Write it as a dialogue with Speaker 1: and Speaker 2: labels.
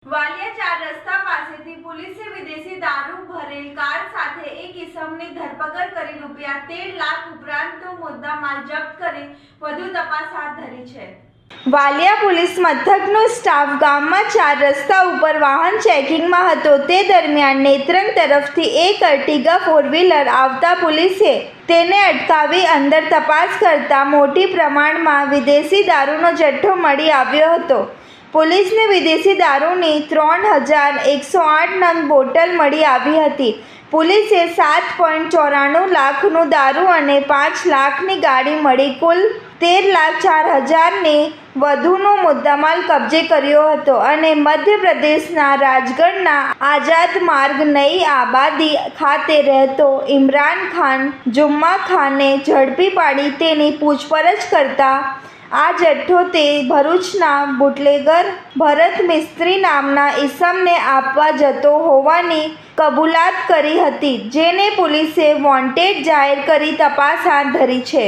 Speaker 1: વાલિયા ચાર રસ્તા પાસેથી પોલીસે વિદેશી દારૂ ભરેલ કાર સાથે એક ઇસમની ધરપકડ કરી ₹13 લાખ ઉપરાંતનો મુદ્દામાલ જપ્ત કરી વધુ તપાસ હાથ ધરી છે। વાલિયા પોલીસ મથકનો સ્ટાફ ગામમાં ચાર રસ્તા ઉપર વાહન ચેકિંગમાં હતો તે દરમિયાન નેત્રંગ તરફથી એક અર્ટિગા 4-વ્હીલર આવતા પોલીસે તેને અટકાવી અંદર તપાસ કરતા મોટી પ્રમાણમાં વિદેશી દારૂનો જથ્થો મળી આવ્યો હતો। પોલીસને વિદેશી દારૂની 3108 નંગ બોટલ મળી આવી હતી। પોલીસે 7.94 લાખનું દારૂ અને 5 લાખની ગાડી મળી કુલ 13,04,000ની વધુનો મુદ્દામાલ કબજે કર્યો હતો અને મધ્યપ્રદેશના રાજગઢના આઝાદ માર્ગ નઈ આબાદી ખાતે રહેતો ઇમરાન ખાન જુમ્મા ખાનને ઝડપી પાડી તેની પૂછપરછ કરતા આ જથ્થો તે ભરૂચના બુટલેગર ભરત મિસ્ત્રી નામના ઇસમને આપવા જતો હોવાની કબૂલાત કરી હતી, જેને પોલીસે વોન્ટેડ જાહેર કરી તપાસ હાથ ધરી છે।